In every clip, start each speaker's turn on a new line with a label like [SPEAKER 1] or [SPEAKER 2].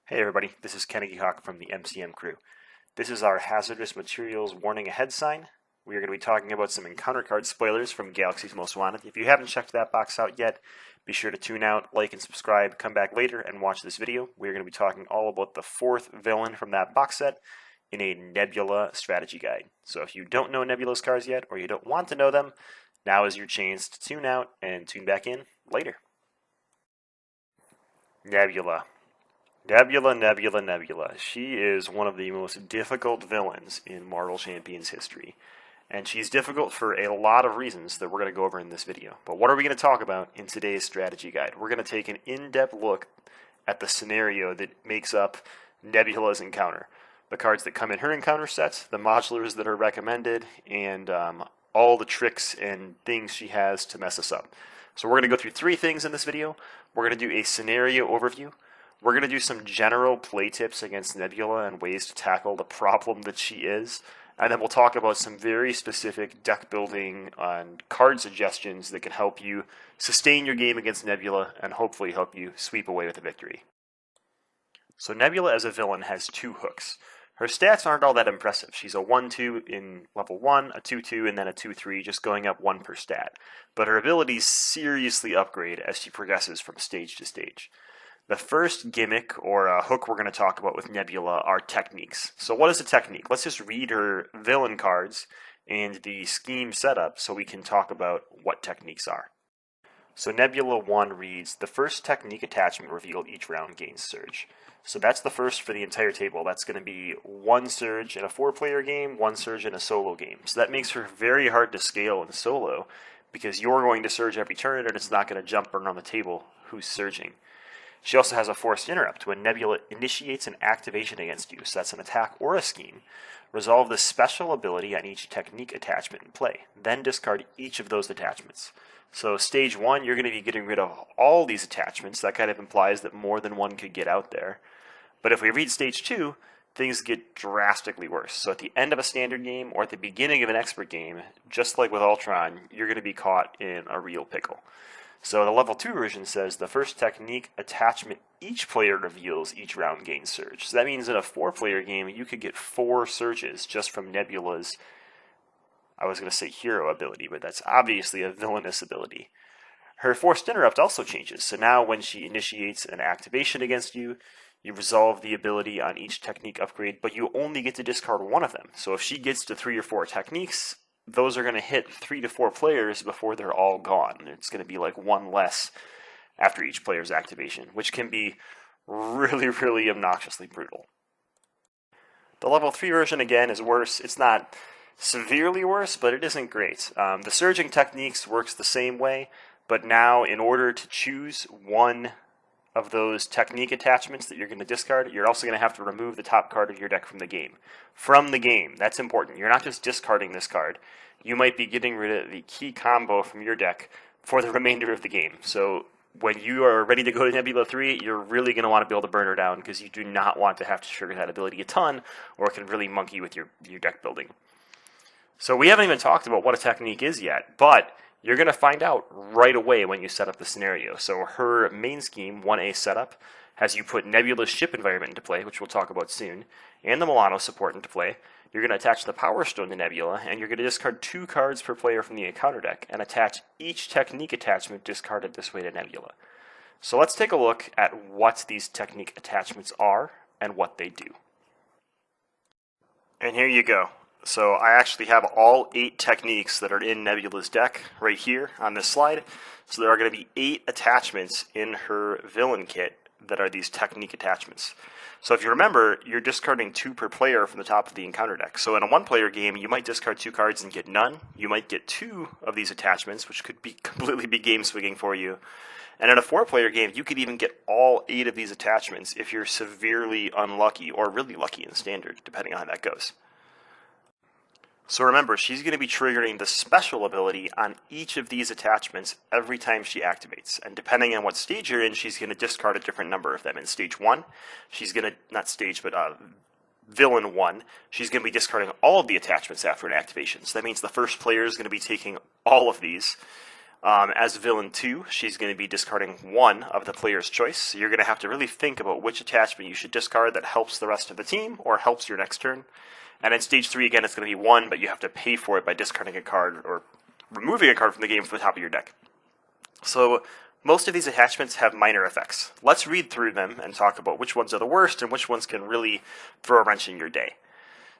[SPEAKER 1] Hey everybody, this is Kennedy Hawk from the MCM crew. This is our hazardous materials warning ahead sign. We are going to be talking about some encounter card spoilers from Galaxy's Most Wanted. If you haven't checked that box out yet, be sure to tune out, like, and subscribe, come back later and watch this video. We are going to be talking all about the fourth villain from that box set in a Nebula strategy guide. So if you don't know Nebula's cards yet, or you don't want to know them, now is your chance to tune out and tune back in later. Nebula. Nebula. She is one of the most difficult villains in Marvel Champions history. And she's difficult for a lot of reasons that we're going to go over in this video. But what are we going to talk about in today's strategy guide? We're going to take an in-depth look at the scenario that makes up Nebula's encounter. The cards that come in her encounter sets, the modulars that are recommended, and all the tricks and things she has to mess us up. So we're going to go through three things in this video. We're going to do a scenario overview. We're going to do some general play tips against Nebula and ways to tackle the problem that she is. And then we'll talk about some very specific deck building and card suggestions that can help you sustain your game against Nebula and hopefully help you sweep away with a victory. So Nebula as a villain has two hooks. Her stats aren't all that impressive. She's a 1-2 in level 1, a 2-2, and then a 2-3, just going up 1 per stat. But her abilities seriously upgrade as she progresses from stage to stage. The first gimmick or hook we're going to talk about with Nebula are techniques. So what is a technique? Let's just read her villain cards and the scheme setup so we can talk about what techniques are. So Nebula 1 reads, the first technique attachment revealed each round gains surge. So that's the first for the entire table. That's going to be 1 surge in a 4-player game, 1 surge in a solo game. So that makes her very hard to scale in solo because you're going to surge every turn and it's not going to jump around the table who's surging. She also has a forced interrupt. When Nebula initiates an activation against you, so that's an attack or a scheme, resolve the special ability on each technique attachment in play. Then discard each of those attachments. So stage 1, you're going to be getting rid of all these attachments. That kind of implies that more than one could get out there. But if we read stage 2, things get drastically worse. So at the end of a standard game or at the beginning of an expert game, just like with Ultron, you're going to be caught in a real pickle. So the level 2 version says the first technique attachment each player reveals each round gains surge. So that means in a 4-player game, you could get 4 surges just from Nebula's, I was going to say hero ability, but that's obviously a villainous ability. Her forced interrupt also changes. So now when she initiates an activation against you, you resolve the ability on each technique upgrade, but you only get to discard one of them. So if she gets to 3 or 4 techniques, those are going to hit 3 to 4 players before they're all gone. It's going to be like 1 less after each player's activation, which can be really, really obnoxiously brutal. The level 3 version, again, is worse. It's not severely worse, but it isn't great. The surging techniques works the same way, but now in order to choose one of those technique attachments that you're going to discard, you're also going to have to remove the top card of your deck from the game. From the game, that's important. You're not just discarding this card. You might be getting rid of the key combo from your deck for the remainder of the game. So when you are ready to go to Nebula 3, you're really going to want to be able to burn her down because you do not want to have to trigger that ability a ton, or it can really monkey with your deck building. So we haven't even talked about what a technique is yet, but you're going to find out right away when you set up the scenario. So her main scheme, 1A setup, has you put Nebula's ship environment into play, which we'll talk about soon, and the Milano support into play. You're going to attach the Power Stone to Nebula, and you're going to discard 2 cards per player from the encounter deck, and attach each technique attachment discarded this way to Nebula. So let's take a look at what these technique attachments are and what they do. And here you go. So I actually have all 8 techniques that are in Nebula's deck right here on this slide. So there are going to be 8 attachments in her villain kit that are these technique attachments. So if you remember, you're discarding 2 per player from the top of the encounter deck. So in a 1-player game, you might discard 2 cards and get none. You might get 2 of these attachments, which could be completely be game swinging for you. And in a 4-player game, you could even get all 8 of these attachments if you're severely unlucky or really lucky in standard, depending on how that goes. So remember, she's going to be triggering the special ability on each of these attachments every time she activates. And depending on what stage you're in, she's going to discard a different number of them. In stage 1, she's going to, not stage, but villain 1, she's going to be discarding all of the attachments after an activation. So that means the first player is going to be taking all of these. As villain 2, she's going to be discarding one of the player's choice, so you're going to have to really think about which attachment you should discard that helps the rest of the team or helps your next turn. And in stage 3, again, it's going to be 1, but you have to pay for it by discarding a card or removing a card from the game from the top of your deck. So most of these attachments have minor effects. Let's read through them and talk about which ones are the worst and which ones can really throw a wrench in your day.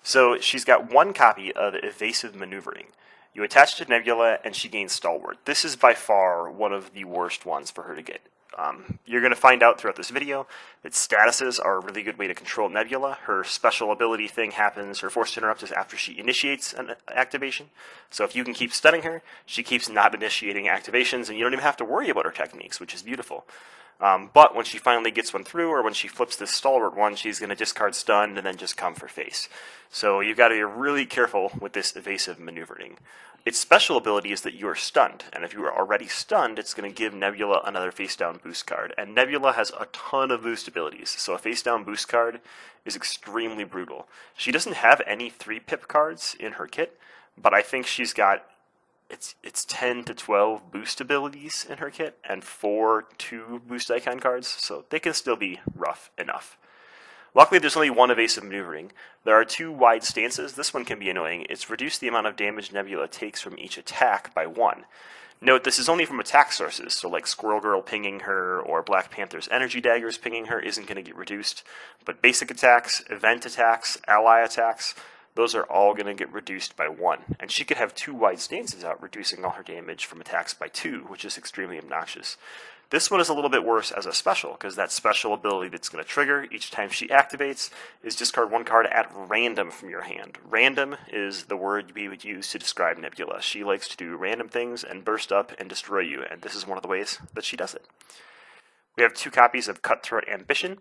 [SPEAKER 1] So she's got one copy of Evasive Maneuvering. You attach to Nebula and she gains Stalwart. This is by far one of the worst ones for her to get. You're going to find out throughout this video that statuses are a really good way to control Nebula. Her special ability thing happens, her force to interrupt is after she initiates an activation. So if you can keep stunning her, she keeps not initiating activations, and you don't even have to worry about her techniques, which is beautiful. But when she finally gets one through, or when she flips this Stalwart one, she's going to discard Stun and then just come for face. So you've got to be really careful with this Evasive Maneuvering. Its special ability is that you are stunned, and if you are already stunned, it's going to give Nebula another face-down boost card. And Nebula has a ton of boost abilities, so a face-down boost card is extremely brutal. She doesn't have any 3-pip cards in her kit, but I think she's got it's 10 to 12 boost abilities in her kit, and 4 2 boost icon cards, so they can still be rough enough. Luckily, there's only one Evasive Maneuvering. There are 2 wide stances. This one can be annoying. It's reduced the amount of damage Nebula takes from each attack by 1. Note, this is only from attack sources, so like Squirrel Girl pinging her or Black Panther's Energy Daggers pinging her isn't going to get reduced. But basic attacks, event attacks, ally attacks, those are all going to get reduced by 1. And she could have 2 wide stances out, reducing all her damage from attacks by 2, which is extremely obnoxious. This one is a little bit worse as a special, because that special ability that's going to trigger each time she activates is discard 1 card at random from your hand. Random is the word we would use to describe Nebula. She likes to do random things and burst up and destroy you, and this is one of the ways that she does it. We have 2 copies of Cutthroat Ambition.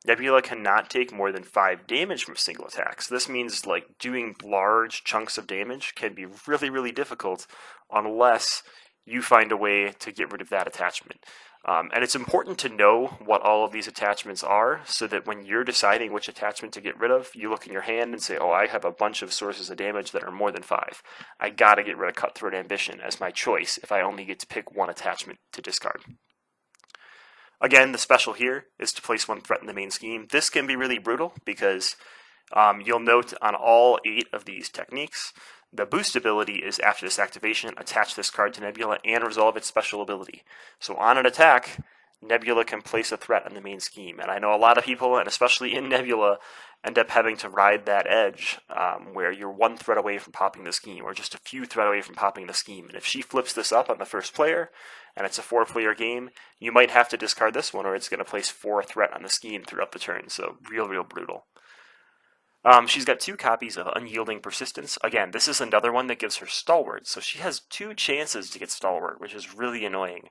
[SPEAKER 1] Nebula cannot take more than 5 damage from single attacks. This means like doing large chunks of damage can be really, really difficult unless you find a way to get rid of that attachment. And it's important to know what all of these attachments are so that when you're deciding which attachment to get rid of, you look in your hand and say, oh, I have a bunch of sources of damage that are more than 5. I gotta get rid of Cutthroat Ambition as my choice if I only get to pick one attachment to discard. Again, the special here is to place 1 threat in the main scheme. This can be really brutal because you'll note on all 8 of these techniques, the boost ability is after this activation, attach this card to Nebula and resolve its special ability. So on an attack, Nebula can place a threat on the main scheme. And I know a lot of people, and especially in Nebula, end up having to ride that edge where you're 1 threat away from popping the scheme, or just a few threat away from popping the scheme. And if she flips this up on the first player, and it's a 4-player game, you might have to discard this one, or it's going to place 4 threat on the scheme throughout the turn. So real brutal. She's got 2 copies of Unyielding Persistence. Again, this is another one that gives her Stalwart, so she has 2 chances to get Stalwart, which is really annoying.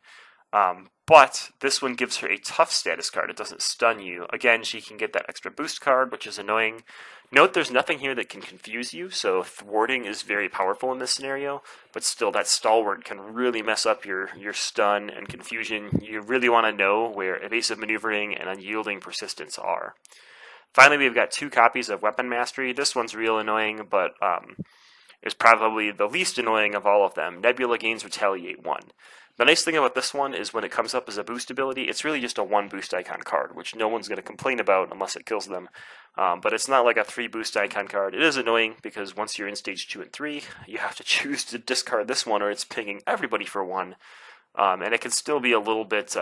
[SPEAKER 1] But this one gives her a tough status card. It doesn't stun you. Again, she can get that extra boost card, which is annoying. Note there's nothing here that can confuse you, so thwarting is very powerful in this scenario, but still that Stalwart can really mess up your stun and confusion. You really want to know where Evasive Maneuvering and Unyielding Persistence are. Finally, we've got 2 copies of Weapon Mastery. This one's real annoying, but is probably the least annoying of all of them. Nebula gains Retaliate 1. The nice thing about this one is when it comes up as a boost ability, it's really just a 1 boost icon card, which no one's going to complain about unless it kills them. But it's not like a 3 boost icon card. It is annoying because once you're in stage 2 and 3, you have to choose to discard this one or it's pinging everybody for 1. And it can still be a little bit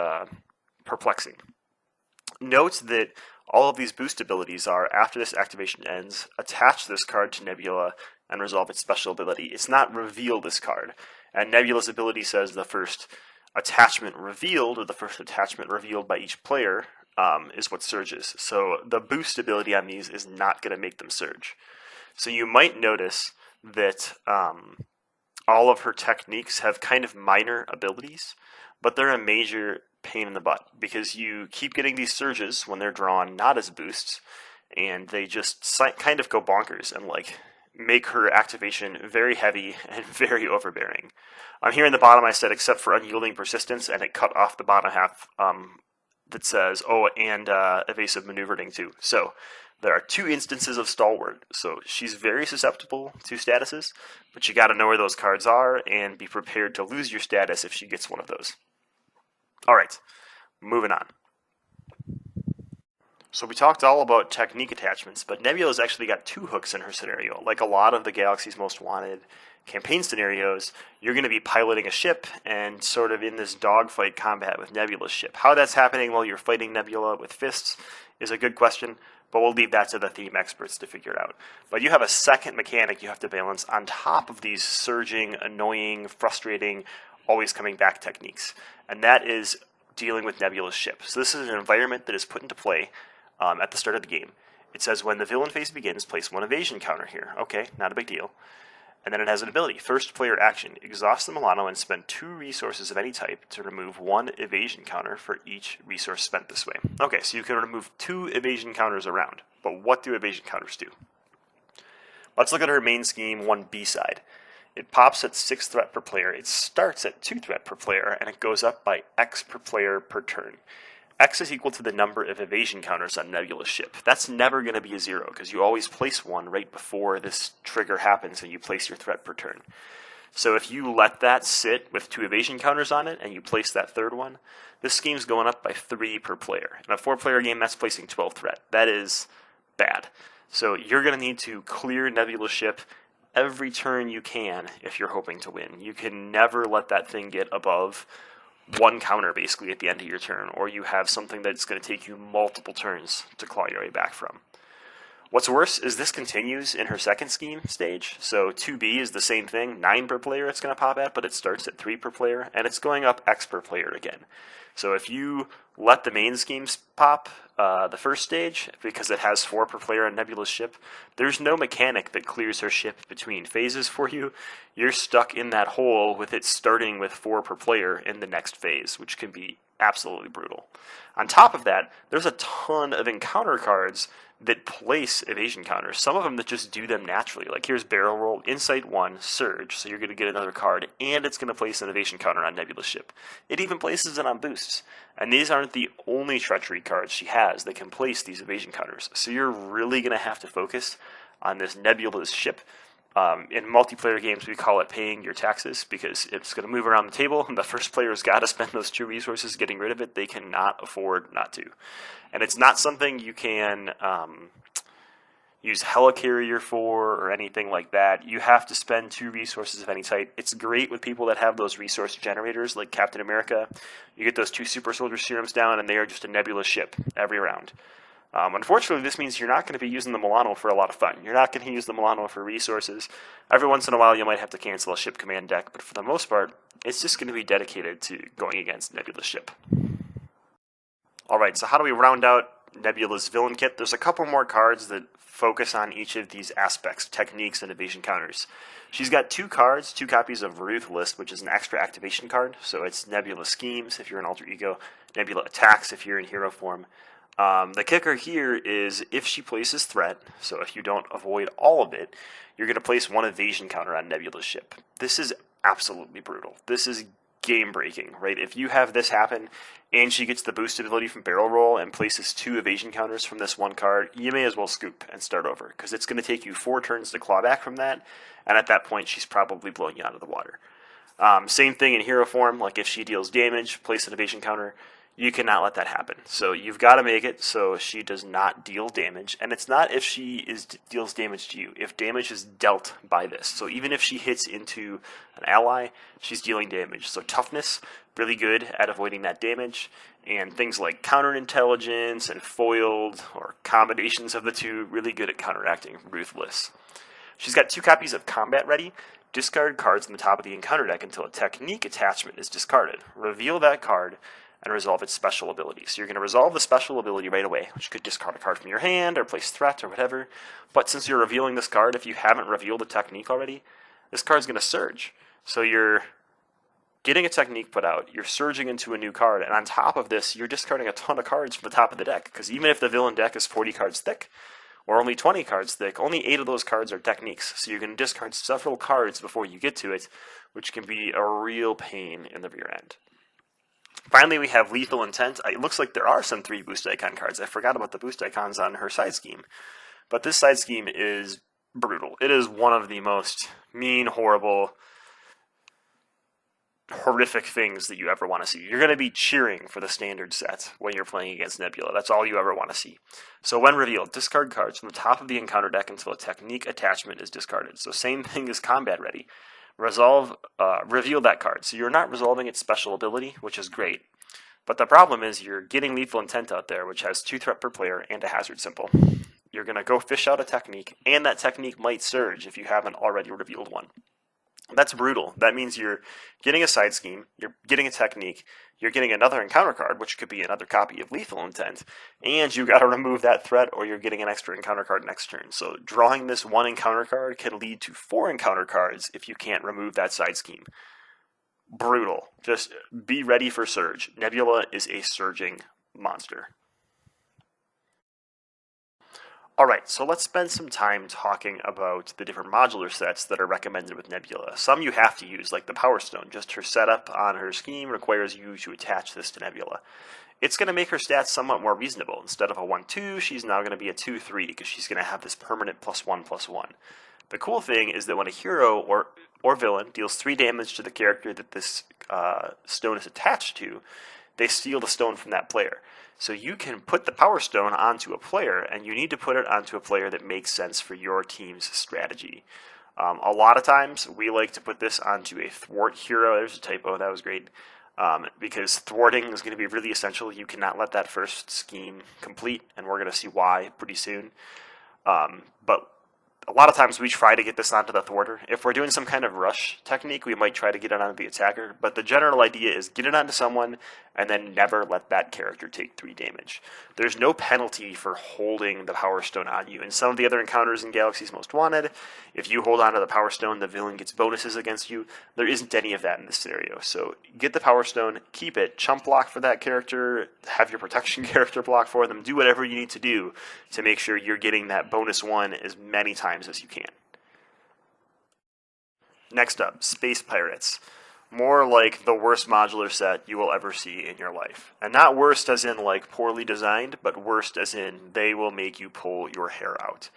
[SPEAKER 1] perplexing. Note that all of these boost abilities are, after this activation ends, attach this card to Nebula and resolve its special ability. It's not reveal this card. And Nebula's ability says the first attachment revealed, or the first attachment revealed by each player, is what surges. So the boost ability on these is not going to make them surge. So you might notice that all of her techniques have kind of minor abilities, but they're a major pain in the butt because you keep getting these surges when they're drawn not as boosts, and they just kind of go bonkers and like make her activation very heavy and very overbearing. Here in the bottom I said except for Unyielding Persistence, and it cut off the bottom half that says, oh, and evasive maneuvering too. So there are 2 instances of Stalwart. So she's very susceptible to statuses, but you got to know where those cards are and be prepared to lose your status if she gets one of those. All right, moving on. So we talked all about technique attachments, but Nebula's actually got 2 hooks in her scenario. Like a lot of the Galaxy's Most Wanted campaign scenarios, you're going to be piloting a ship and sort of in this dogfight combat with Nebula's ship. How that's happening while you're fighting Nebula with fists is a good question, but we'll leave that to the theme experts to figure it out. But you have a second mechanic you have to balance on top of these surging, annoying, frustrating, always coming back techniques, and that is dealing with Nebula's ship. So this is an environment that is put into play at the start of the game. It says when the villain phase begins, place 1 evasion counter here. Okay, not a big deal. And then it has an ability, first player action. Exhaust the Milano and spend 2 resources of any type to remove 1 evasion counter for each resource spent this way. Okay, so you can remove 2 evasion counters around. But what do evasion counters do? Let's look at her main scheme 1B side. It pops at 6 threat per player. It starts at 2 threat per player, and it goes up by X per player per turn. X is equal to the number of evasion counters on Nebula's ship. That's never going to be a 0, because you always place 1 right before this trigger happens and you place your threat per turn. So if you let that sit with 2 evasion counters on it and you place that 3rd one, this scheme's going up by 3 per player. In a 4-player game, that's placing 12 threat. That is bad. So you're going to need to clear Nebula's ship every turn you can if you're hoping to win. You can never let that thing get above 1 counter basically at the end of your turn, or you have something that's going to take you multiple turns to claw your way back from. What's worse is this continues in her second scheme stage. So 2B is the same thing, 9 per player it's going to pop at, but it starts at 3 per player, and it's going up X per player again. So if you let the main schemes pop the first stage, because it has 4 per player on Nebula's ship, there's no mechanic that clears her ship between phases for you. You're stuck in that hole with it starting with 4 per player in the next phase, which can be absolutely brutal. On top of that, there's a ton of encounter cards that place evasion counters. Some of them that just do them naturally. Like here's Barrel Roll, Insight 1, Surge, so you're going to get another card, and it's going to place an evasion counter on Nebula's ship. It even places it on boosts. And these aren't the only treachery cards she has that can place these evasion counters. So you're really going to have to focus on this Nebula's ship. In multiplayer games, we call it paying your taxes, because it's going to move around the table, and the first player's got to spend those 2 resources getting rid of it. They cannot afford not to. And it's not something you can use Helicarrier for or anything like that. You have to spend 2 resources of any type. It's great with people that have those resource generators, like Captain America. You get those 2 super soldier serums down, and they are just a Nebula ship every round. Unfortunately, this means you're not going to be using the Milano for a lot of fun. You're not going to use the Milano for resources. Every once in a while, you might have to cancel a ship command deck, but for the most part, it's just going to be dedicated to going against Nebula's ship. Alright, so how do we round out Nebula's villain kit? There's a couple more cards that focus on each of these aspects, techniques and evasion counters. She's got 2 cards, 2 copies of Ruthless, which is an extra activation card. So it's Nebula Schemes if you're in Alter Ego, Nebula Attacks if you're in hero form. The kicker here is if she places threat, so if you don't avoid all of it, you're going to place 1 evasion counter on Nebula's ship. This is absolutely brutal. This is game-breaking, right? If you have this happen and she gets the boost ability from Barrel Roll and places 2 evasion counters from this 1 card, you may as well scoop and start over, because it's going to take you 4 turns to claw back from that, and at that point she's probably blowing you out of the water. Same thing in hero form, like if she deals damage, place an evasion counter. You cannot let that happen. So you've got to make it so she does not deal damage. And it's not if she deals damage to you. If damage is dealt by this. So even if she hits into an ally, she's dealing damage. So toughness, really good at avoiding that damage. And things like counterintelligence and foiled, or combinations of the 2, really good at counteracting Ruthless. She's got 2 copies of Combat Ready. Discard cards on the top of the encounter deck until a technique attachment is discarded. Reveal that card and resolve its special ability. So you're going to resolve the special ability right away, which could discard a card from your hand or place threat or whatever. But since you're revealing this card, if you haven't revealed a technique already, this card's going to surge. So you're getting a technique put out, you're surging into a new card, and on top of this, you're discarding a ton of cards from the top of the deck, because even if the villain deck is 40 cards thick, or only 20 cards thick, only 8 of those cards are techniques. So you're going to discard several cards before you get to it, which can be a real pain in the rear end. Finally, we have Lethal Intent. It looks like there are some 3 boost icon cards. I forgot about the boost icons on her side scheme. But this side scheme is brutal. It is one of the most mean, horrible, horrific things that you ever want to see. You're going to be cheering for the standard set when you're playing against Nebula. That's all you ever want to see. So when revealed, discard cards from the top of the encounter deck until a technique attachment is discarded. So same thing as combat ready. Reveal that card. So you're not resolving its special ability, which is great. But the problem is you're getting Lethal Intent out there, which has 2 threat per player and a hazard symbol. You're going to go fish out a technique, and that technique might surge if you haven't already revealed one. That's brutal. That means you're getting a side scheme, you're getting a technique, you're getting another encounter card, which could be another copy of Lethal Intent, and you got to remove that threat or you're getting an extra encounter card next turn. So drawing this 1 encounter card can lead to 4 encounter cards if you can't remove that side scheme. Brutal. Just be ready for surge. Nebula is a surging monster. Alright, so let's spend some time talking about the different modular sets that are recommended with Nebula. Some you have to use, like the Power Stone. Just her setup on her scheme requires you to attach this to Nebula. It's going to make her stats somewhat more reasonable. Instead of a 1-2, she's now going to be a 2-3 because she's going to have this permanent +1/+1. The cool thing is that when a hero or villain deals 3 damage to the character that this stone is attached to, they steal the stone from that player. So you can put the Power Stone onto a player, and you need to put it onto a player that makes sense for your team's strategy. A lot of times, we like to put this onto a thwart hero. There's a typo, that was great. Because thwarting is going to be really essential. You cannot let that first scheme complete, and we're going to see why pretty soon. But a lot of times we try to get this onto the thwarter. If we're doing some kind of rush technique, we might try to get it onto the attacker, but the general idea is get it onto someone and then never let that character take 3 damage. There's no penalty for holding the Power Stone on you. In some of the other encounters in Galaxy's Most Wanted, if you hold onto the Power Stone, the villain gets bonuses against you. There isn't any of that in this scenario. So get the Power Stone, keep it, chump block for that character, have your protection character block for them, do whatever you need to do to make sure you're getting that bonus 1 as many times as you can. Next up, Space Pirates. More like the worst modular set you will ever see in your life. And not worst as in like poorly designed, but worst as in they will make you pull your hair out.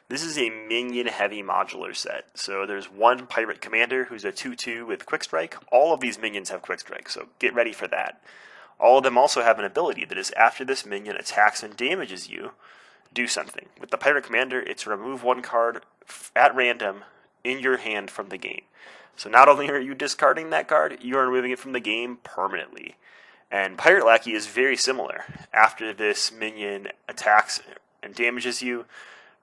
[SPEAKER 1] This is a minion-heavy modular set. So there's 1 pirate commander who's a 2/2 with Quick Strike. All of these minions have Quick Strike, so get ready for that. All of them also have an ability that is after this minion attacks and damages you, do something. With the pirate commander, it's remove 1 card at random in your hand from the game. So not only are you discarding that card, you are removing it from the game permanently. And Pirate Lackey is very similar. After this minion attacks and damages you,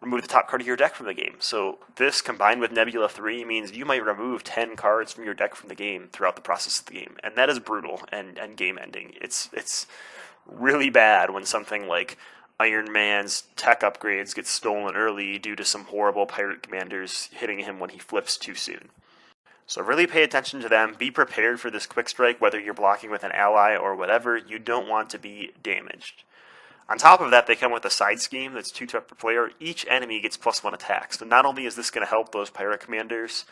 [SPEAKER 1] remove the top card of your deck from the game. So this combined with Nebula 3 means you might remove 10 cards from your deck from the game throughout the process of the game. And that is brutal and game ending. It's really bad when something like Iron Man's tech upgrades get stolen early due to some horrible pirate commanders hitting him when he flips too soon. So really pay attention to them. Be prepared for this Quick Strike, whether you're blocking with an ally or whatever. You don't want to be damaged. On top of that, they come with a side scheme that's 2 per player. Each enemy gets +1 attack. So not only is this going to help those pirate commanders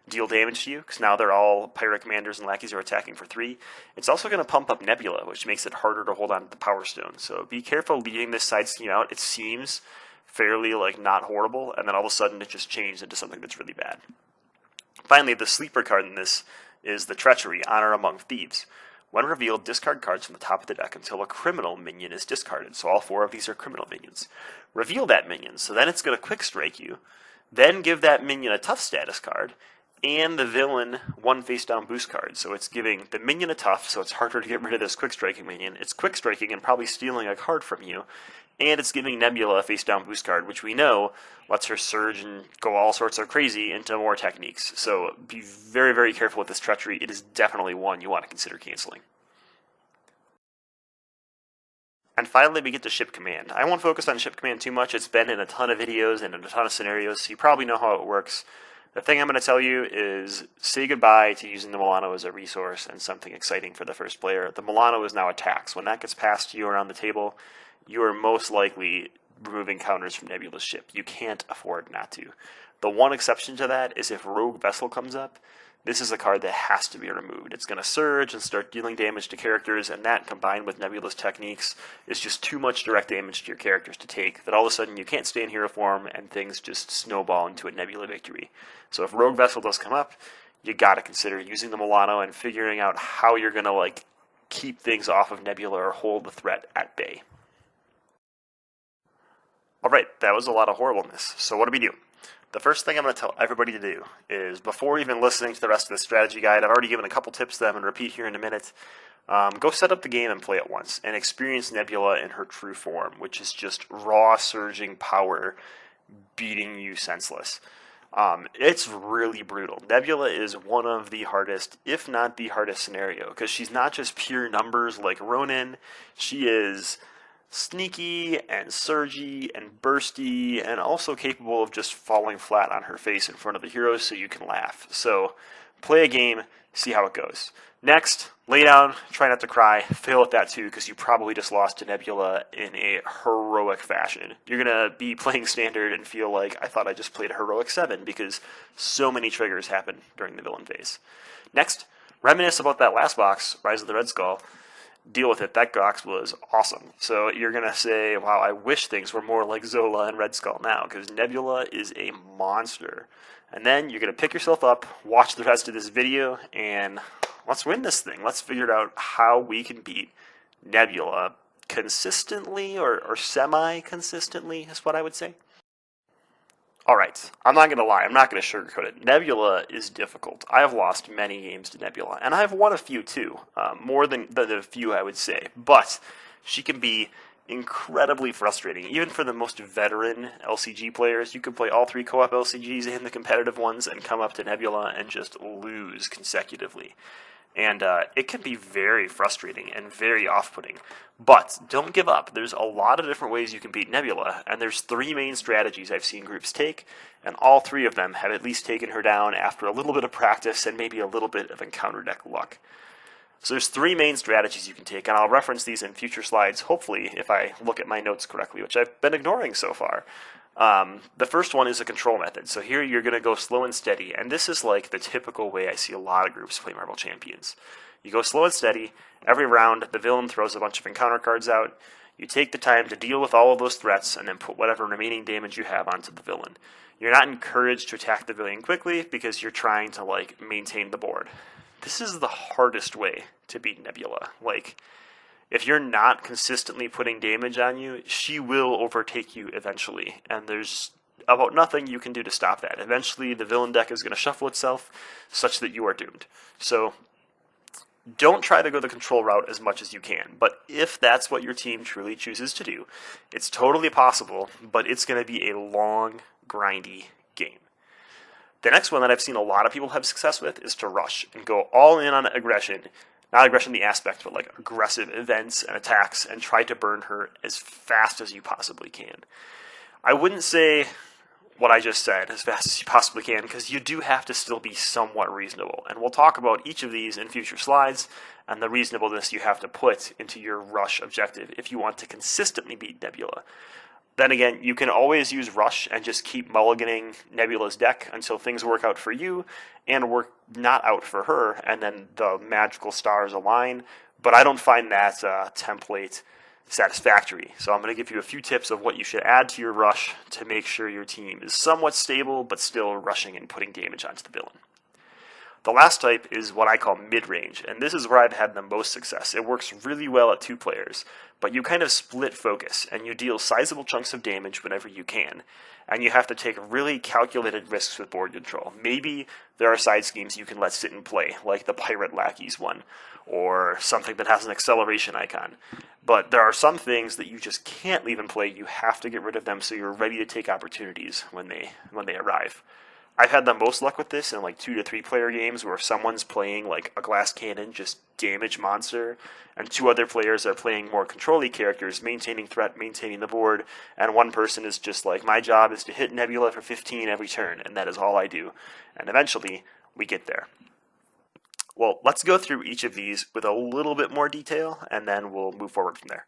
[SPEAKER 1] deal damage to you, because now they're all pirate commanders and lackeys are attacking for 3, it's also going to pump up Nebula, which makes it harder to hold on to the Power Stone. So be careful leaving this side scheme out. It seems fairly not horrible, and then all of a sudden it just changed into something that's really bad. Finally, the sleeper card in this is the Treachery, Honor Among Thieves. When revealed, discard cards from the top of the deck until a criminal minion is discarded. So all 4 of these are criminal minions. Reveal that minion, so then it's going to Quick Strike you, then give that minion a tough status card, and the villain 1 face-down boost card. So it's giving the minion a tough, so it's harder to get rid of this Quick Striking minion. It's Quick Striking and probably stealing a card from you. And it's giving Nebula a face-down boost card, which we know lets her surge and go all sorts of crazy into more techniques. So be very, very careful with this Treachery. It is definitely one you want to consider canceling. And finally, we get to Ship Command. I won't focus on Ship Command too much. It's been in a ton of videos and in a ton of scenarios, so you probably know how it works. The thing I'm going to tell you is say goodbye to using the Milano as a resource and something exciting for the first player. The Milano is now a tax. When that gets passed to you around the table, you are most likely removing counters from Nebula's ship. You can't afford not to. The one exception to that is if Rogue Vessel comes up. this is a card that has to be removed. It's going to surge and start dealing damage to characters, and that combined with Nebula's techniques is just too much direct damage to your characters to take, that all of a sudden you can't stay in hero form and things just snowball into a Nebula victory. So if Rogue Vessel does come up, you got to consider using the Milano and figuring out how you're going to keep things off of Nebula or hold the threat at bay. Alright, that was a lot of horribleness. So what do we do? The first thing I'm going to tell everybody to do is, before even listening to the rest of the strategy guide, I've already given a couple tips that I'm going to repeat here in a minute. Go set up the game and play it once, and experience Nebula in her true form, which is just raw, surging power beating you senseless. It's really brutal. Nebula is one of the hardest, if not the hardest scenario, because she's not just pure numbers like Ronin, she is sneaky and surgy and bursty and also capable of just falling flat on her face in front of the heroes so you can laugh. So play a game, see how it goes. Next, lay down, try not to cry, fail at that too because you probably just lost to Nebula in a heroic fashion. You're going to be playing standard and feel like, I thought I just played a heroic 7 because so many triggers happen during the villain phase. Next, reminisce about that last box, Rise of the Red Skull. Deal with it. That box was awesome. So you're going to say, wow, I wish things were more like Zola and Red Skull now, because Nebula is a monster. And then you're going to pick yourself up, watch the rest of this video, and let's win this thing. Let's figure out how we can beat Nebula consistently or semi-consistently is what I would say. Alright, I'm not going to lie, I'm not going to sugarcoat it. Nebula is difficult. I have lost many games to Nebula, and I've won a few too. More than a few, I would say. But she can be incredibly frustrating. Even for the most veteran LCG players, you can play all 3 co-op LCGs and the competitive ones and come up to Nebula and just lose consecutively. And it can be very frustrating and very off-putting. But don't give up. There's a lot of different ways you can beat Nebula, and there's 3 main strategies I've seen groups take, and all 3 of them have at least taken her down after a little bit of practice and maybe a little bit of encounter deck luck. So there's 3 main strategies you can take, and I'll reference these in future slides, hopefully, if I look at my notes correctly, which I've been ignoring so far. The first one is a control method. So here you're going to go slow and steady, and this is like the typical way I see a lot of groups play Marvel Champions. You go slow and steady. Every round, the villain throws a bunch of encounter cards out. You take the time to deal with all of those threats, and then put whatever remaining damage you have onto the villain. You're not encouraged to attack the villain quickly because you're trying to maintain the board. This is the hardest way to beat Nebula. If you're not consistently putting damage on you, she will overtake you eventually, and there's about nothing you can do to stop that. Eventually, the villain deck is going to shuffle itself such that you are doomed. So don't try to go the control route as much as you can, but if that's what your team truly chooses to do, it's totally possible, but it's going to be a long, grindy game. The next one that I've seen a lot of people have success with is to rush and go all in on aggression. Not aggression the aspect, but aggressive events and attacks, and try to burn her as fast as you possibly can. I wouldn't say what I just said, as fast as you possibly can, because you do have to still be somewhat reasonable. And we'll talk about each of these in future slides, and the reasonableness you have to put into your rush objective if you want to consistently beat Nebula. Then again, you can always use Rush and just keep mulliganing Nebula's deck until things work out for you and work not out for her, and then the magical stars align. But I don't find that template satisfactory. So I'm going to give you a few tips of what you should add to your Rush to make sure your team is somewhat stable but still rushing and putting damage onto the villain. The last type is what I call mid-range, and this is where I've had the most success. It works really well at 2 players, but you kind of split focus, and you deal sizable chunks of damage whenever you can, and you have to take really calculated risks with board control. Maybe there are side schemes you can let sit and play, like the Pirate Lackeys one, or something that has an acceleration icon. But there are some things that you just can't leave in play. You have to get rid of them so you're ready to take opportunities when they arrive. I've had the most luck with this in 2 to 3 player games where someone's playing a glass cannon, just damage monster, and 2 other players are playing more control-y characters, maintaining threat, maintaining the board, and one person is just my job is to hit Nebula for 15 every turn, and that is all I do. And eventually, we get there. Well, let's go through each of these with a little bit more detail, and then we'll move forward from there.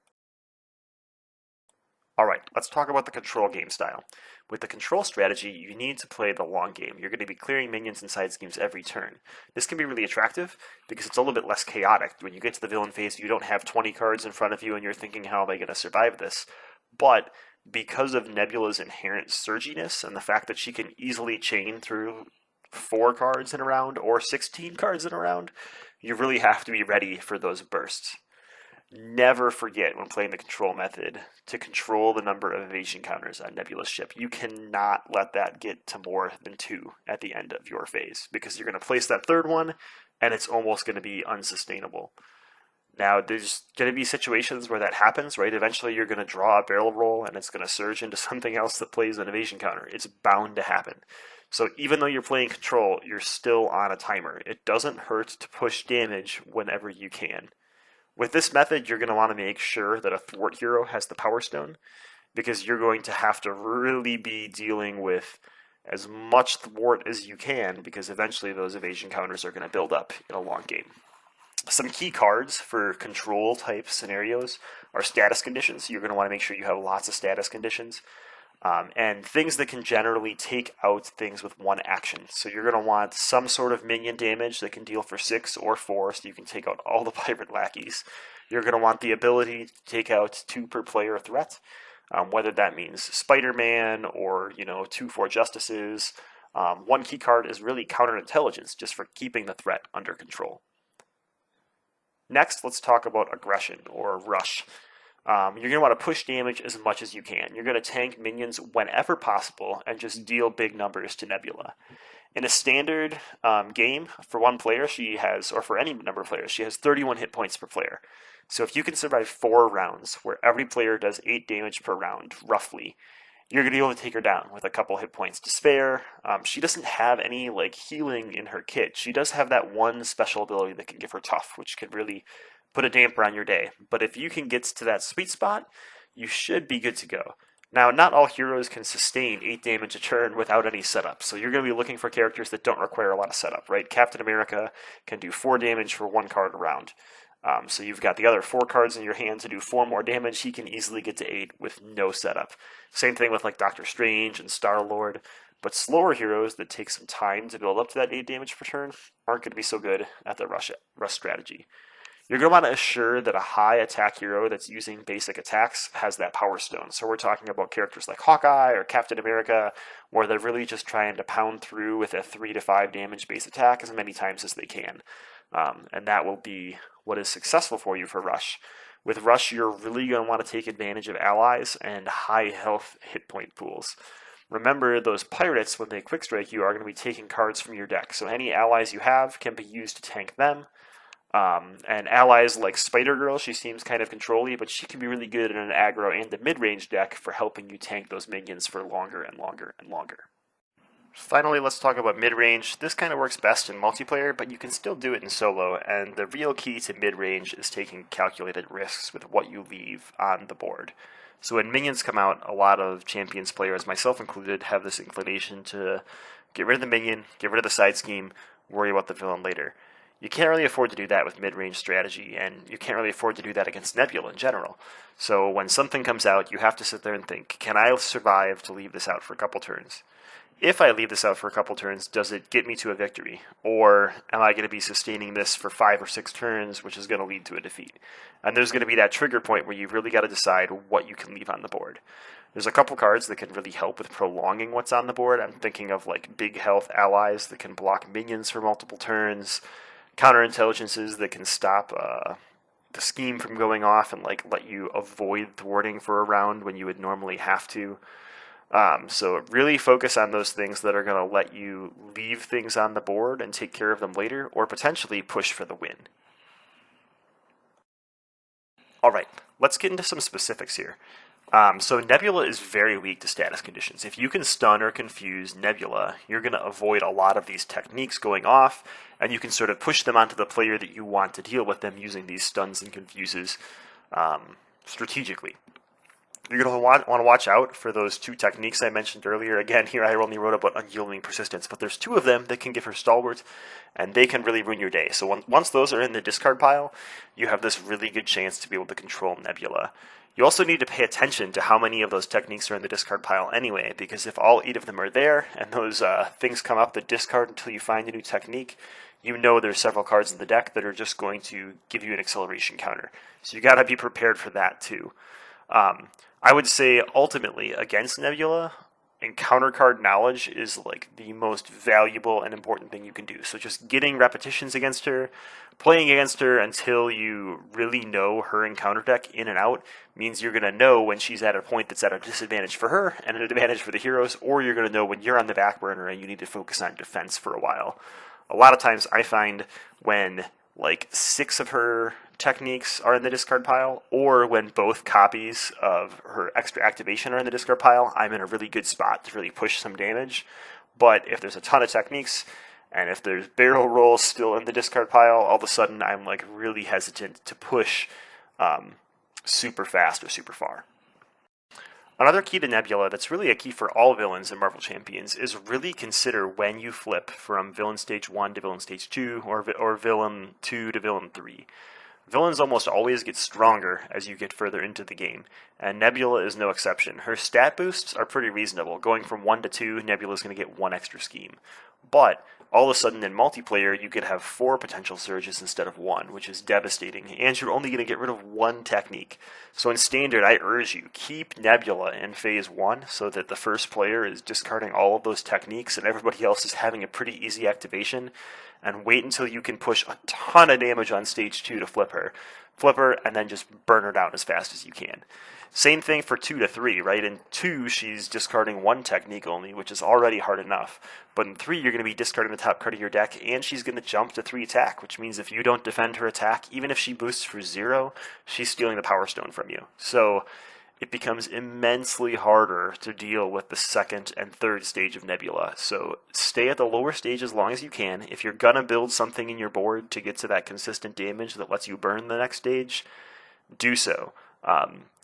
[SPEAKER 1] Alright, let's talk about the control game style. With the control strategy, you need to play the long game. You're going to be clearing minions and side schemes every turn. This can be really attractive because it's a little bit less chaotic. When you get to the villain phase, you don't have 20 cards in front of you and you're thinking, how am I going to survive this? But because of Nebula's inherent surginess and the fact that she can easily chain through 4 cards in a round or 16 cards in a round, you really have to be ready for those bursts. Never forget when playing the control method to control the number of evasion counters on Nebula's ship. You cannot let that get to more than 2 at the end of your phase because you're going to place that third one and it's almost going to be unsustainable. Now, there's going to be situations where that happens, right? Eventually you're going to draw a barrel roll and it's going to surge into something else that plays an evasion counter. It's bound to happen. So even though you're playing control, you're still on a timer. It doesn't hurt to push damage whenever you can. With this method, you're going to want to make sure that a thwart hero has the Power Stone, because you're going to have to really be dealing with as much thwart as you can, because eventually those evasion counters are going to build up in a long game. Some key cards for control type scenarios are status conditions. You're going to want to make sure you have lots of status conditions. And things that can generally take out things with one action. So you're going to want some sort of minion damage that can deal for 6 or 4, so you can take out all the pirate lackeys. You're going to want the ability to take out 2 per player threat, whether that means Spider-Man or 2 4 Justices. One key card is really counterintelligence, just for keeping the threat under control. Next, let's talk about aggression or rush. You're going to want to push damage as much as you can. You're going to tank minions whenever possible and just deal big numbers to Nebula. In a standard game, for one player, she has, or for any number of players, she has 31 hit points per player. So if you can survive 4 rounds, where every player does 8 damage per round, roughly, you're going to be able to take her down with a couple hit points to spare. She doesn't have any healing in her kit. She does have that one special ability that can give her tough, which can really put a damper on your day. But if you can get to that sweet spot, you should be good to go. Now, not all heroes can sustain 8 damage a turn without any setup, so you're going to be looking for characters that don't require a lot of setup, right? Captain America can do 4 damage for 1 card a round. So you've got the other 4 cards in your hand to do 4 more damage. He can easily get to 8 with no setup. Same thing with Doctor Strange and Star-Lord. But slower heroes that take some time to build up to that 8 damage per turn aren't going to be so good at the rush strategy. You're going to want to assure that a high attack hero that's using basic attacks has that Power Stone. So we're talking about characters like Hawkeye or Captain America, where they're really just trying to pound through with a 3 to 5 damage base attack as many times as they can. And that will be what is successful for you for Rush. With Rush, you're really going to want to take advantage of allies and high health hit point pools. Remember, those pirates, when they quick strike you, are going to be taking cards from your deck. So any allies you have can be used to tank them. And allies like Spider-Girl, she seems kind of control-y, but she can be really good in an aggro and the mid-range deck for helping you tank those minions for longer and longer and longer. Finally, let's talk about mid-range. This kind of works best in multiplayer, but you can still do it in solo, and the real key to mid-range is taking calculated risks with what you leave on the board. So when minions come out, a lot of Champions players, myself included, have this inclination to get rid of the minion, get rid of the side scheme, worry about the villain later. You can't really afford to do that with mid-range strategy, and you can't really afford to do that against Nebula in general. So when something comes out, you have to sit there and think, can I survive to leave this out for a couple turns? If I leave this out for a couple turns, does it get me to a victory? Or am I going to be sustaining this for 5 or 6 turns, which is going to lead to a defeat? And there's going to be that trigger point where you've really got to decide what you can leave on the board. There's a couple cards that can really help with prolonging what's on the board. I'm thinking of big health allies that can block minions for multiple turns, counterintelligences that can stop the scheme from going off and let you avoid thwarting for a round when you would normally have to. So really focus on those things that are going to let you leave things on the board and take care of them later, or potentially push for the win. Alright, let's get into some specifics here. So Nebula is very weak to status conditions. If you can stun or confuse Nebula, you're going to avoid a lot of these techniques going off, and you can sort of push them onto the player that you want to deal with them using these stuns and confuses strategically. You're going to want to watch out for those 2 techniques I mentioned earlier. Again, here I only wrote about unyielding persistence, but there's 2 of them that can give her stalwart, and they can really ruin your day. So once those are in the discard pile, you have this really good chance to be able to control Nebula. You also need to pay attention to how many of those techniques are in the discard pile anyway, because if all 8 of them are there and those things come up that discard until you find a new technique, you know there's several cards in the deck that are just going to give you an acceleration counter. So you got to be prepared for that too. I would say ultimately against Nebula, encounter card knowledge is like the most valuable and important thing you can do. So just getting repetitions against her, playing against her until you really know her encounter deck in and out means you're going to know when she's at a point that's at a disadvantage for her and an advantage for the heroes, or you're going to know when you're on the back burner and you need to focus on defense for a while. A lot of times I find when like 6 of her techniques are in the discard pile, or when both copies of her extra activation are in the discard pile, I'm in a really good spot to really push some damage. But if there's a ton of techniques, and if there's barrel rolls still in the discard pile, all of a sudden I'm like really hesitant to push super fast or super far. Another key to Nebula that's really a key for all villains in Marvel Champions is really consider when you flip from villain stage 1 to villain stage 2 or villain 2 to villain 3. Villains almost always get stronger as you get further into the game, and Nebula is no exception. Her stat boosts are pretty reasonable. Going from 1 to 2, Nebula is going to get 1 extra scheme. But all of a sudden in multiplayer, you could have 4 potential surges instead of 1, which is devastating, and you're only going to get rid of 1 technique. So in Standard, I urge you, keep Nebula in Phase 1 so that the first player is discarding all of those techniques and everybody else is having a pretty easy activation, and wait until you can push a ton of damage on Stage 2 to flip her, and then just burn her down as fast as you can. Same thing for 2 to 3, right? In 2, she's discarding 1 technique only, which is already hard enough. But in 3, you're going to be discarding the top card of your deck, and she's going to jump to 3 attack, which means if you don't defend her attack, even if she boosts for 0, she's stealing the Power Stone from you. So it becomes immensely harder to deal with the second and third stage of Nebula. So stay at the lower stage as long as you can. If you're going to build something in your board to get to that consistent damage that lets you burn the next stage, do so.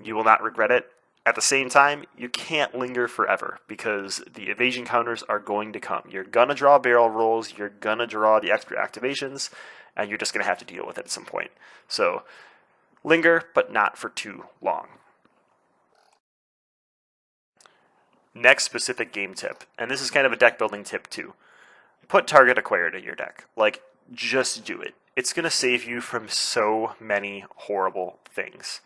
[SPEAKER 1] You will not regret it. At the same time, you can't linger forever because the evasion counters are going to come. You're going to draw barrel rolls, you're going to draw the extra activations, and you're just going to have to deal with it at some point. So linger, but not for too long. Next specific game tip, and this is kind of a deck building tip too. Put target acquired in your deck. Like, just do it. It's going to save you from so many horrible things.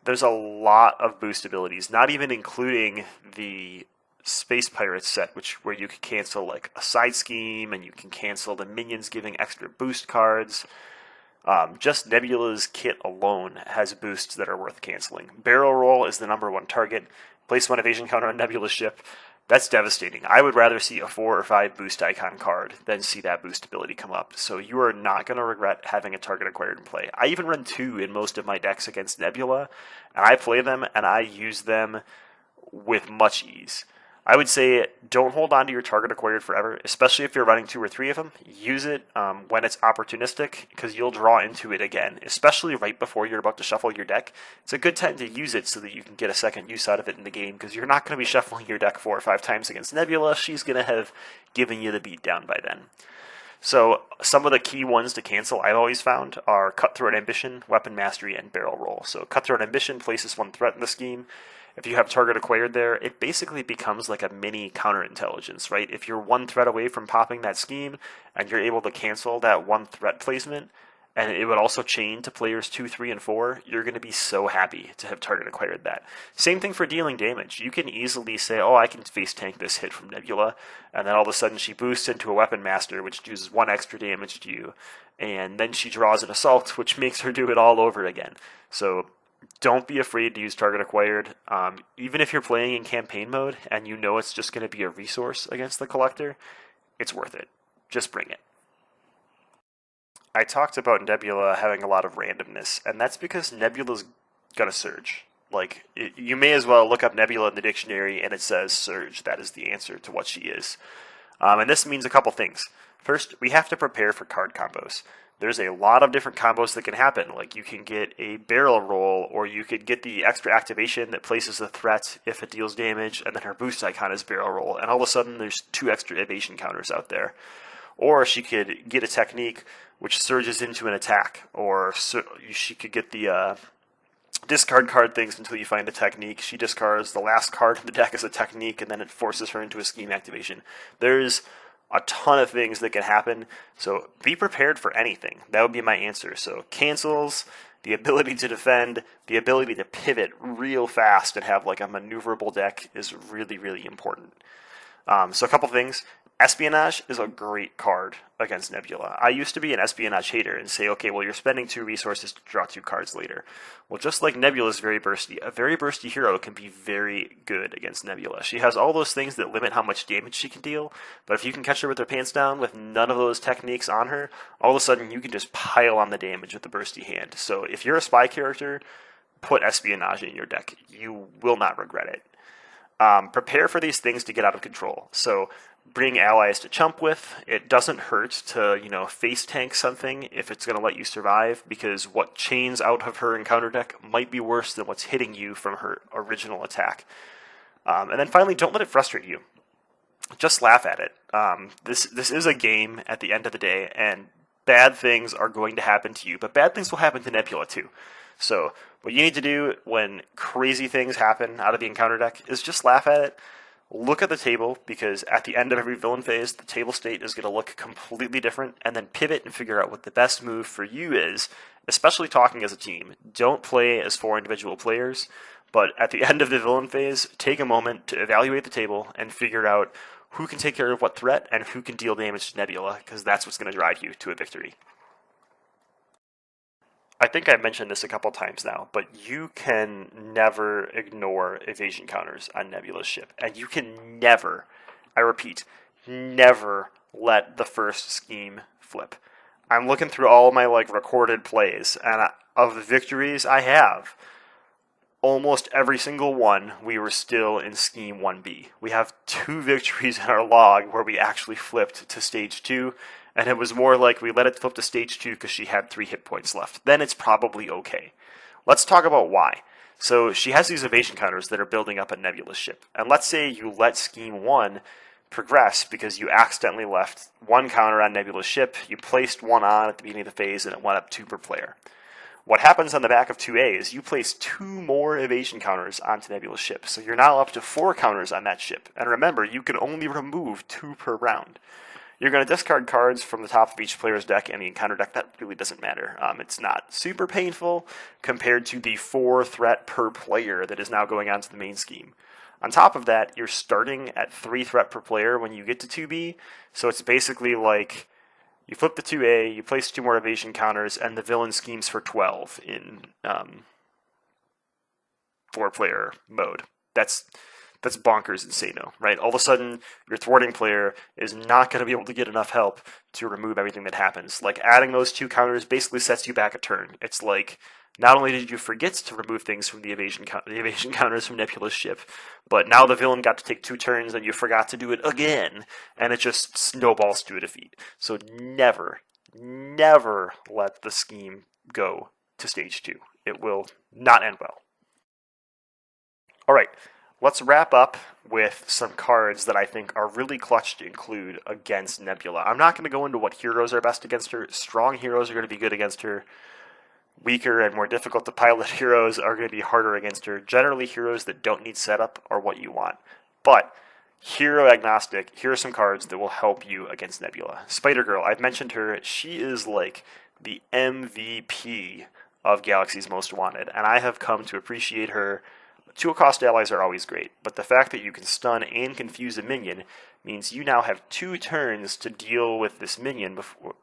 [SPEAKER 1] There's a lot of boost abilities, not even including the Space Pirates set, where you can cancel like a side scheme and you can cancel the minions giving extra boost cards. Just Nebula's kit alone has boosts that are worth canceling. Barrel roll is the #1 target. Place 1 evasion counter on Nebula's ship. That's devastating. I would rather see a 4 or 5 boost icon card than see that boost ability come up. So you are not going to regret having a target acquired in play. I even run 2 in most of my decks against Nebula, and I play them and I use them with much ease. I would say don't hold on to your target acquired forever, especially if you're running 2 or 3 of them. Use it when it's opportunistic, because you'll draw into it again, especially right before you're about to shuffle your deck. It's a good time to use it so that you can get a second use out of it in the game, because you're not going to be shuffling your deck 4 or 5 times against Nebula. She's going to have given you the beat down by then. So some of the key ones to cancel I've always found are Cutthroat Ambition, Weapon Mastery, and Barrel Roll. So Cutthroat Ambition places 1 threat in the scheme. If you have target acquired there, it basically becomes like a mini counterintelligence, right? If you're 1 threat away from popping that scheme and you're able to cancel that 1 threat placement, and it would also chain to players 2, 3, and 4, you're going to be so happy to have target acquired that. Same thing for dealing damage. You can easily say, oh, I can face tank this hit from Nebula, and then all of a sudden she boosts into a Weapon Master, which uses 1 extra damage to you, and then she draws an Assault, which makes her do it all over again. So don't be afraid to use target acquired. Even if you're playing in campaign mode and you know it's just going to be a resource against the collector, it's worth it. Just bring it. I talked about Nebula having a lot of randomness, and that's because Nebula's going to surge. Like, you may as well look up Nebula in the dictionary and it says surge. That is the answer to what she is. And this means a couple things. First, we have to prepare for card combos. There's a lot of different combos that can happen. Like, you can get a barrel roll, or you could get the extra activation that places a threat if it deals damage, and then her boost icon is barrel roll, and all of a sudden there's 2 extra evasion counters out there. Or she could get a technique which surges into an attack, or she could get the discard card things until you find a technique. She discards the last card in the deck as a technique, and then it forces her into a scheme activation. There's a ton of things that can happen, so be prepared for anything. That would be my answer. So cancels, the ability to defend, the ability to pivot real fast and have like a maneuverable deck is really, really important. So a couple things. Espionage is a great card against Nebula. I used to be an Espionage hater and say, okay, well, you're spending 2 resources to draw 2 cards later. Well, just like Nebula is very bursty, a very bursty hero can be very good against Nebula. She has all those things that limit how much damage she can deal, but if you can catch her with her pants down with none of those techniques on her, all of a sudden you can just pile on the damage with the bursty hand. So if you're a spy character, put Espionage in your deck. You will not regret it. Prepare for these things to get out of control. So bring allies to chump with. It doesn't hurt to, face tank something if it's going to let you survive, because what chains out of her encounter deck might be worse than what's hitting you from her original attack. And then finally, don't let it frustrate you. Just laugh at it. This is a game at the end of the day, and bad things are going to happen to you, but bad things will happen to Nebula too. So what you need to do when crazy things happen out of the encounter deck is just laugh at it. Look at the table, because at the end of every villain phase, the table state is going to look completely different, and then pivot and figure out what the best move for you is, especially talking as a team. Don't play as 4 individual players, but at the end of the villain phase, take a moment to evaluate the table and figure out who can take care of what threat and who can deal damage to Nebula, because that's what's going to drive you to a victory. I think I've mentioned this a couple times now, but you can never ignore evasion counters on Nebula's ship. And you can never, I repeat, never let the first scheme flip. I'm looking through all my recorded plays, and of the victories I have, almost every single one, we were still in scheme 1B. We have 2 victories in our log where we actually flipped to stage 2, and it was more like we let it flip to stage 2 because she had 3 hit points left. Then it's probably okay. Let's talk about why. So she has these evasion counters that are building up a Nebula's ship. And let's say you let scheme 1 progress because you accidentally left 1 counter on Nebula's ship, you placed 1 on at the beginning of the phase, and it went up 2 per player. What happens on the back of 2A is you place 2 more evasion counters onto Nebula's ship, so you're now up to 4 counters on that ship. And remember, you can only remove 2 per round. You're going to discard cards from the top of each player's deck and the encounter deck. That really doesn't matter. It's not super painful compared to the 4 threat per player that is now going on to the main scheme. On top of that, you're starting at 3 threat per player when you get to 2B, so it's basically like you flip the 2A, you place 2 more evasion counters, and the villain schemes for 12 in 4-player mode. That's bonkers insano, right? All of a sudden, your thwarting player is not going to be able to get enough help to remove everything that happens. Like, adding those 2 counters basically sets you back a turn. It's like, not only did you forget to remove things from the evasion counters from Nebula's ship, but now the villain got to take 2 turns and you forgot to do it again, and it just snowballs to a defeat. So never, never let the scheme go to stage 2. It will not end well. All right. Let's wrap up with some cards that I think are really clutch to include against Nebula. I'm not going to go into what heroes are best against her. Strong heroes are going to be good against her. Weaker and more difficult to pilot heroes are going to be harder against her. Generally, heroes that don't need setup are what you want. But hero agnostic, here are some cards that will help you against Nebula. Spider-Girl, I've mentioned her. She is like the MVP of Galaxy's Most Wanted, and I have come to appreciate her. 2-cost allies are always great, but the fact that you can stun and confuse a minion means you now have 2 turns to deal with this minion before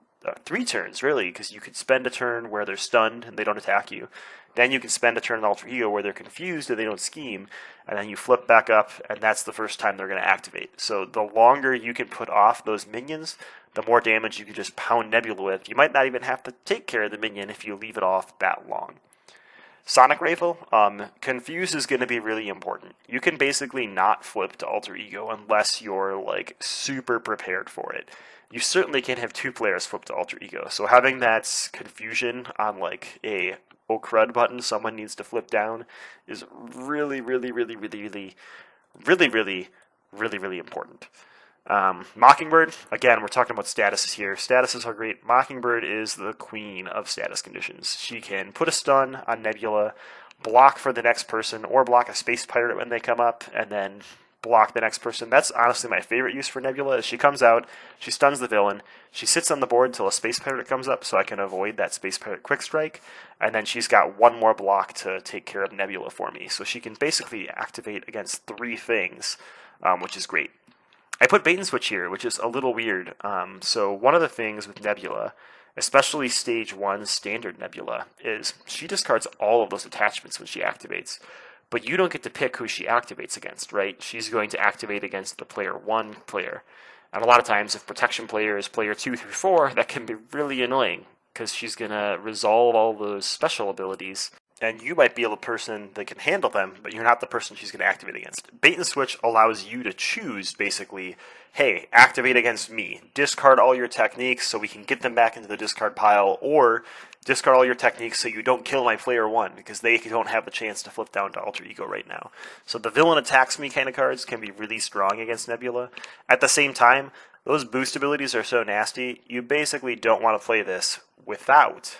[SPEAKER 1] 3 turns, really, because you could spend a turn where they're stunned and they don't attack you. Then you can spend a turn in Alter Ego where they're confused and they don't scheme, and then you flip back up, and that's the first time they're going to activate. So the longer you can put off those minions, the more damage you can just pound Nebula with. You might not even have to take care of the minion if you leave it off that long. Sonic Rifle, Confuse is going to be really important. You can basically not flip to Alter Ego unless you're, super prepared for it. You certainly can't have 2 players flip to Alter Ego, so having that confusion on, a oh crud button someone needs to flip down is really, really, really, really, really, really, really, really, really important. Mockingbird, again, we're talking about statuses here. Statuses are great. Mockingbird is the queen of status conditions. She can put a stun on Nebula, block for the next person, or block a space pirate when they come up, and then block the next person. That's honestly my favorite use for Nebula. Is she comes out, she stuns the villain, she sits on the board until a space pirate comes up, so I can avoid that space pirate quick strike, and then she's got one more block to take care of Nebula for me. So she can basically activate against 3 things, which is great. I put bait and switch here, which is a little weird. So one of the things with Nebula, especially stage 1 standard Nebula, is she discards all of those attachments when she activates. But you don't get to pick who she activates against, right? She's going to activate against the player 1 player. And a lot of times, if protection player is player 2 through 4, that can be really annoying, because she's going to resolve all those special abilities, and you might be the person that can handle them, but you're not the person she's going to activate against. Bait and switch allows you to choose, basically, hey, activate against me. Discard all your techniques so we can get them back into the discard pile, or discard all your techniques so you don't kill my player 1, because they don't have the chance to flip down to Alter Ego right now. So the villain attacks me kind of cards can be really strong against Nebula. At the same time, those boost abilities are so nasty, you basically don't want to play this without...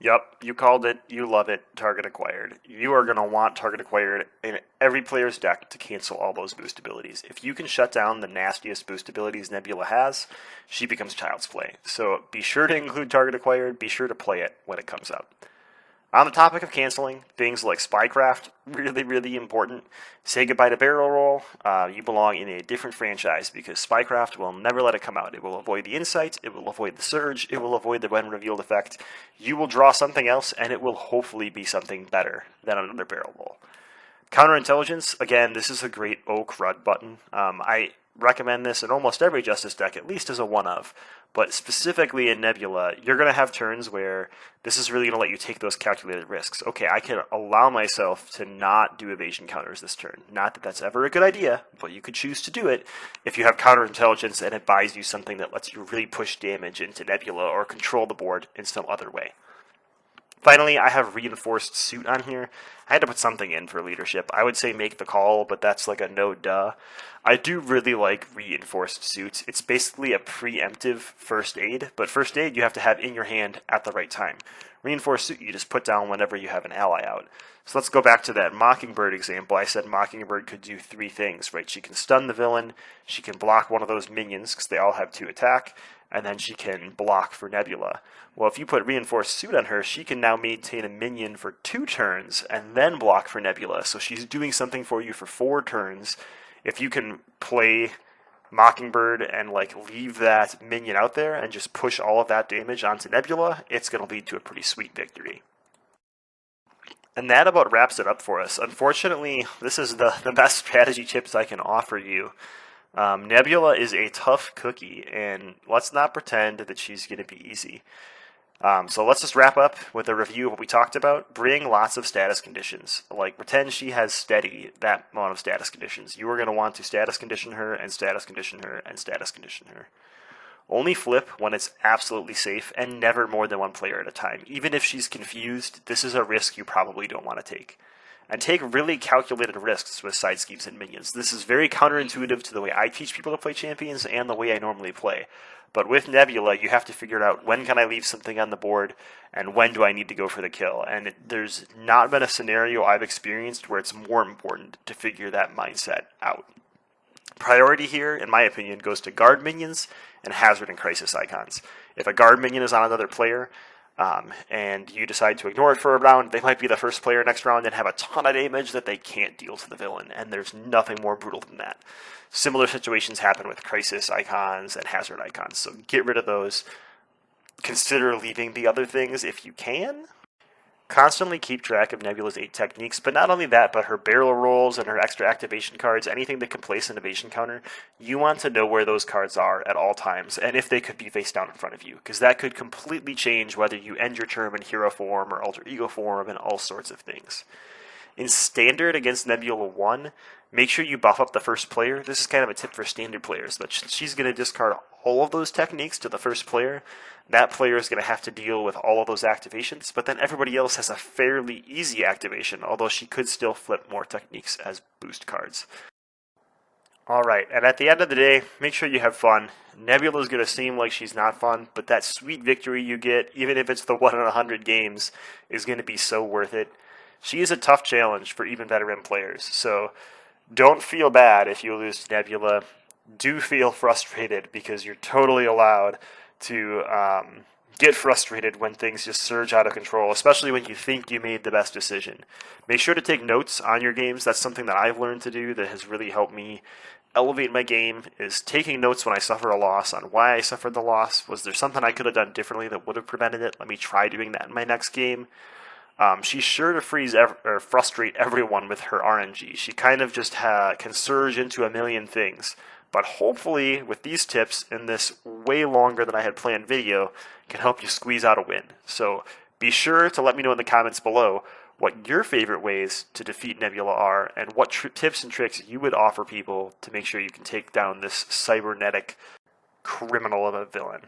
[SPEAKER 1] Yup, you called it, you love it, target acquired. You are going to want target acquired in every player's deck to cancel all those boost abilities. If you can shut down the nastiest boost abilities Nebula has, she becomes child's play. So be sure to include target acquired, be sure to play it when it comes out. On the topic of canceling, things like Spycraft, really, really important. Say goodbye to Barrel Roll. You belong in a different franchise, because Spycraft will never let it come out. It will avoid the Insight, it will avoid the Surge, it will avoid the When Revealed effect. You will draw something else, and it will hopefully be something better than another Barrel Roll. Counterintelligence, again, this is a great Oak Rud button. I recommend this in almost every Justice deck, at least as a one-of. But specifically in Nebula, you're going to have turns where this is really going to let you take those calculated risks. Okay, I can allow myself to not do evasion counters this turn. Not that that's ever a good idea, but you could choose to do it if you have counterintelligence and it buys you something that lets you really push damage into Nebula or control the board in some other way. Finally, I have Reinforced Suit on here. I had to put something in for leadership. I would say Make the Call, but that's like a no-duh. I do really like Reinforced Suit. It's basically a preemptive first aid, but first aid you have to have in your hand at the right time. Reinforced Suit you just put down whenever you have an ally out. So let's go back to that Mockingbird example. I said Mockingbird could do 3 things, right? She can stun the villain, she can block one of those minions because they all have 2 attack, and then she can block for Nebula. Well, if you put Reinforced Suit on her, she can now maintain a minion for 2 turns and then block for Nebula. So she's doing something for you for 4 turns. If you can play Mockingbird and leave that minion out there and just push all of that damage onto Nebula, it's going to lead to a pretty sweet victory. And that about wraps it up for us. Unfortunately, this is the best strategy tips I can offer you. Nebula is a tough cookie, and let's not pretend that she's going to be easy. So let's just wrap up with a review of what we talked about. Bring lots of status conditions. Pretend she has steady that amount of status conditions. You are going to want to status condition her, and status condition her, and status condition her. Only flip when it's absolutely safe, and never more than 1 player at a time. Even if she's confused, this is a risk you probably don't want to take. And take really calculated risks with side schemes and minions. This is very counterintuitive to the way I teach people to play champions and the way I normally play. But with Nebula, you have to figure out when can I leave something on the board and when do I need to go for the kill. And there's not been a scenario I've experienced where it's more important to figure that mindset out. Priority here, in my opinion, goes to guard minions and hazard and crisis icons. If a guard minion is on another player, and you decide to ignore it for a round, they might be the first player next round and have a ton of damage that they can't deal to the villain, and there's nothing more brutal than that. Similar situations happen with crisis icons and hazard icons, so get rid of those. Consider leaving the other things if you can. Constantly keep track of Nebula's 8 techniques, but not only that, but her barrel rolls and her extra activation cards, anything that can place an evasion counter. You want to know where those cards are at all times, and if they could be face down in front of you, because that could completely change whether you end your turn in hero form or alter ego form and all sorts of things. In Standard against Nebula 1, make sure you buff up the first player. This is kind of a tip for Standard players, but she's going to discard all of those techniques to the first player. That player is going to have to deal with all of those activations, but then everybody else has a fairly easy activation, although she could still flip more techniques as boost cards. All right, and at the end of the day, make sure you have fun. Nebula is going to seem like she's not fun, but that sweet victory you get, even if it's the 1 in 100 games, is going to be so worth it. She is a tough challenge for even veteran players, so don't feel bad if you lose to Nebula. Do feel frustrated because you're totally allowed to get frustrated when things just surge out of control, especially when you think you made the best decision. Make sure to take notes on your games. That's something that I've learned to do that has really helped me elevate my game, is taking notes when I suffer a loss on why I suffered the loss. Was there something I could have done differently that would have prevented it? Let me try doing that in my next game. She's sure to or frustrate everyone with her RNG. She kind of just can surge into a million things. But hopefully, with these tips in this way longer than I had planned video, can help you squeeze out a win. So be sure to let me know in the comments below what your favorite ways to defeat Nebula are, and what tips and tricks you would offer people to make sure you can take down this cybernetic criminal of a villain.